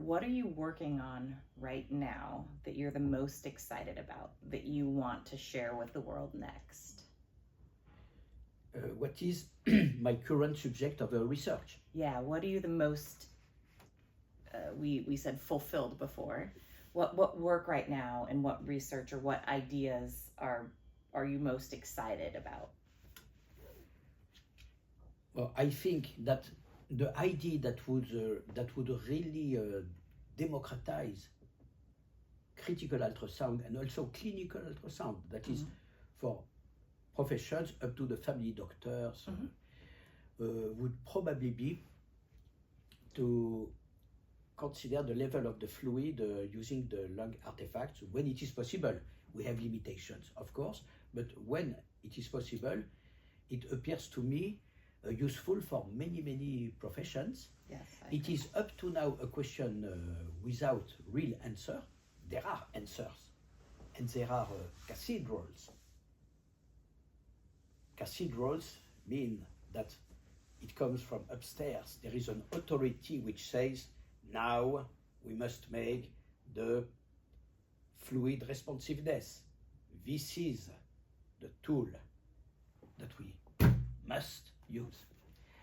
what are you working on right now that you're the most excited about, that you want to share with the world next? What is my current subject of research? Yeah, what are you the most, we said fulfilled before. What work right now and what research or what ideas are you most excited about? Well, I think that the idea that would really democratize critical ultrasound and also clinical ultrasound, that is for professions up to the family doctors, would probably be to consider the level of the fluid using the lung artifacts when it is possible. We have limitations, of course, but when it is possible, it appears to me useful for many professions. Yes, it is up to now a question without real answer. There are answers, and there are cathedrals. Cathedrals mean that it comes from upstairs. There is an authority which says, now we must make the fluid responsiveness. This is the tool that we must use.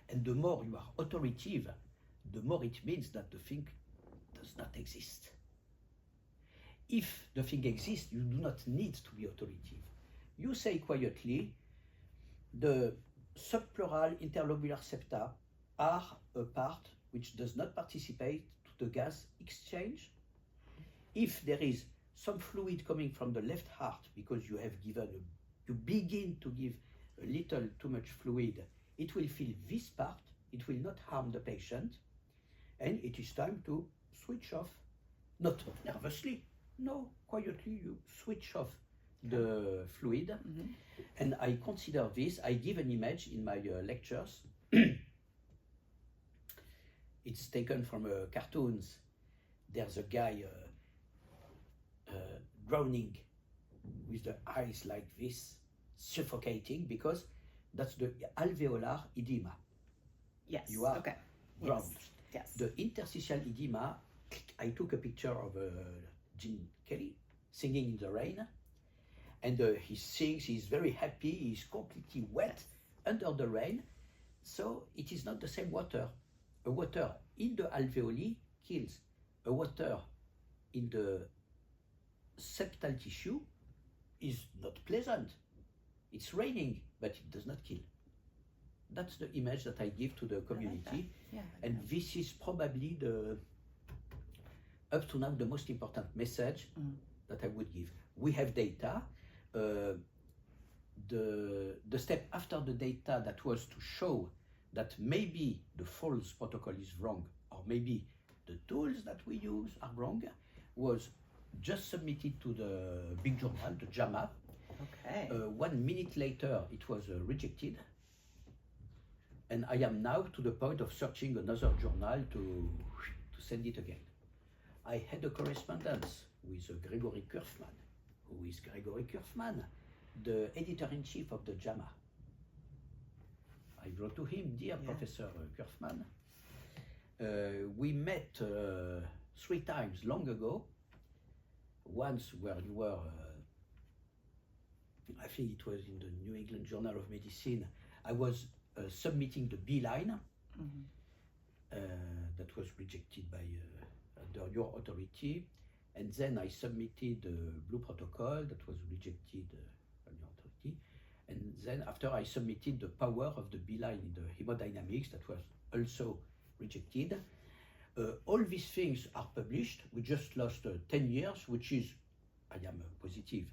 And the more you are authoritative, the more it means that the thing does not exist. If the thing exists, you do not need to be authoritative. You say quietly, the subpleural interlobular septa are a part which does not participate to the gas exchange. If there is some fluid coming from the left heart because you begin to give a little too much fluid, it will fill this part, it will not harm the patient, and it is time to switch off. Not nervously, no, quietly you switch off the fluid. And I consider this, I give an image in my lectures. It's taken from cartoons. There's a guy drowning with the eyes like this, suffocating, because that's the alveolar edema. Yes. You are drowned. Yes. The interstitial edema, I took a picture of Gene Kelly singing in the rain, and he sings, he's very happy, he's completely wet under the rain. So it is not the same water. A water in the alveoli kills. A water in the septal tissue is not pleasant. It's raining, but it does not kill. That's the image that I give to the community. And this is probably up to now, the most important message that I would give. We have data. The step after the data that was to show that maybe the false protocol is wrong, or maybe the tools that we use are wrong, was just submitted to the big journal, the JAMA. 1 minute later, it was rejected. And I am now to the point of searching another journal to send it again. I had a correspondence with Gregory Kurfman. Who is Gregory Kurfman? The editor-in-chief of the JAMA. I wrote to him, dear Professor Kurfman, we met 3 times long ago. Once where you were, I think it was in the New England Journal of Medicine, I was submitting the B line that was rejected by under your authority, and then I submitted the blue protocol that was rejected on your authority, and then after I submitted the power of the B line in the hemodynamics that was also rejected. All these things are published. We just lost 10 years, which is, I am positive,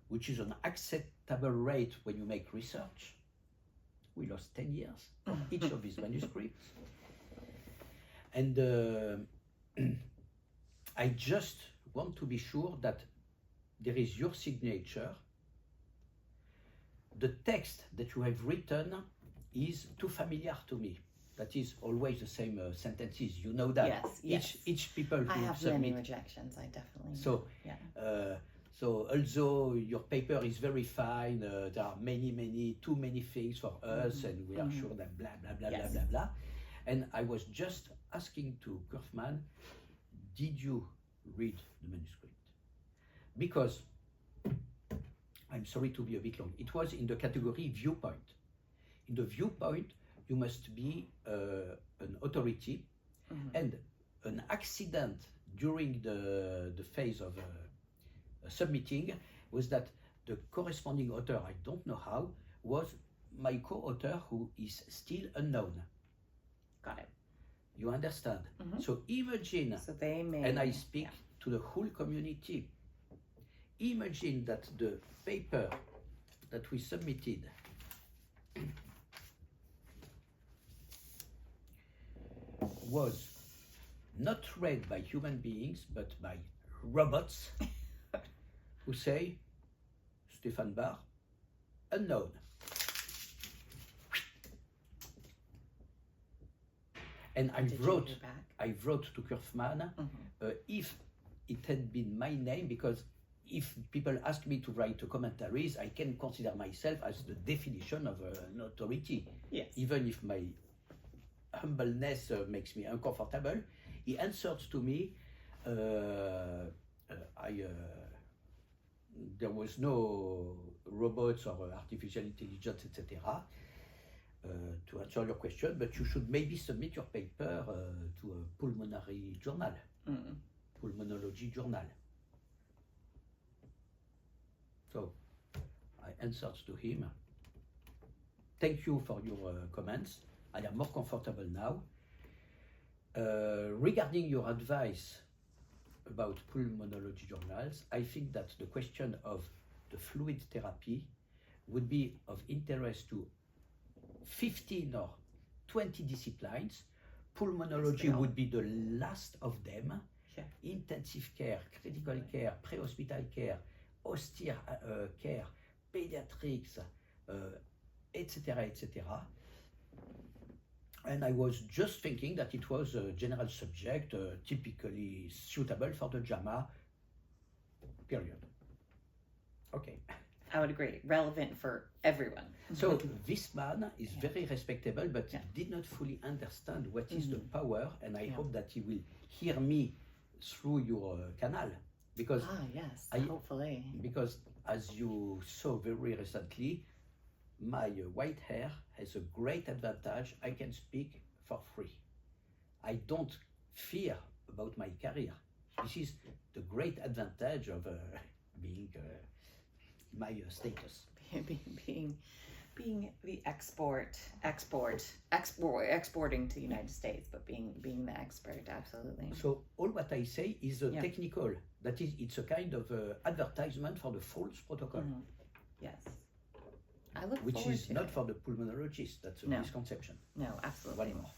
which is an acceptable rate when you make research. We lost 10 years for each of these manuscripts. And I just want to be sure that there is your signature. The text that you have written is too familiar to me. That is always the same sentences. You know that. Yes. Each people who I have submit. many rejections. I definitely. So so although your paper is very fine, there are too many things for us, and we are sure that blah blah blah blah blah blah. And I was just asking to Kaufman, did you read the manuscript? Because, I'm sorry to be a bit long, it was in the category viewpoint. In the viewpoint, you must be an authority, and an accident during the phase of submitting was that the corresponding author, I don't know how, was my co-author who is still unknown. Got it. You understand? So imagine, So they may, and I speak to the whole community, imagine that the paper that we submitted was not read by human beings but by robots who say, Stéphane Barr, unknown. And I wrote to Kaufman if it had been my name, because if people ask me to write commentaries, I can consider myself as the definition of an authority. Yes. Even if my humbleness makes me uncomfortable. He answered to me, there was no robots or artificial intelligence, etc. To answer your question, but you should maybe submit your paper to a pulmonary journal, pulmonology journal. So I answered to him, thank you for your comments. I am more comfortable now. Regarding your advice about pulmonology journals, I think that the question of the fluid therapy would be of interest to 15 or 20 disciplines. Pulmonology would be the last of them. Yeah. Intensive care, critical care, pre-hospital care, austere care, pediatrics, etc., etc. And I was just thinking that it was a general subject, typically suitable for the JAMA, period. Okay. I would agree. Relevant for everyone. So this man is very respectable, but he did not fully understand what is the power, and I hope that he will hear me through your canal. Because yes, hopefully. Because as you saw very recently, my white hair has a great advantage. I can speak for free. I don't fear about my career. This is the great advantage of being my status. Being the exporting to the United States, but being the expert, absolutely. So all what I say is technical. That is, it's a kind of advertisement for the false protocol. Yes. I look Which forward is to not it. for the pulmonologist. That's a misconception. No, absolutely. One more.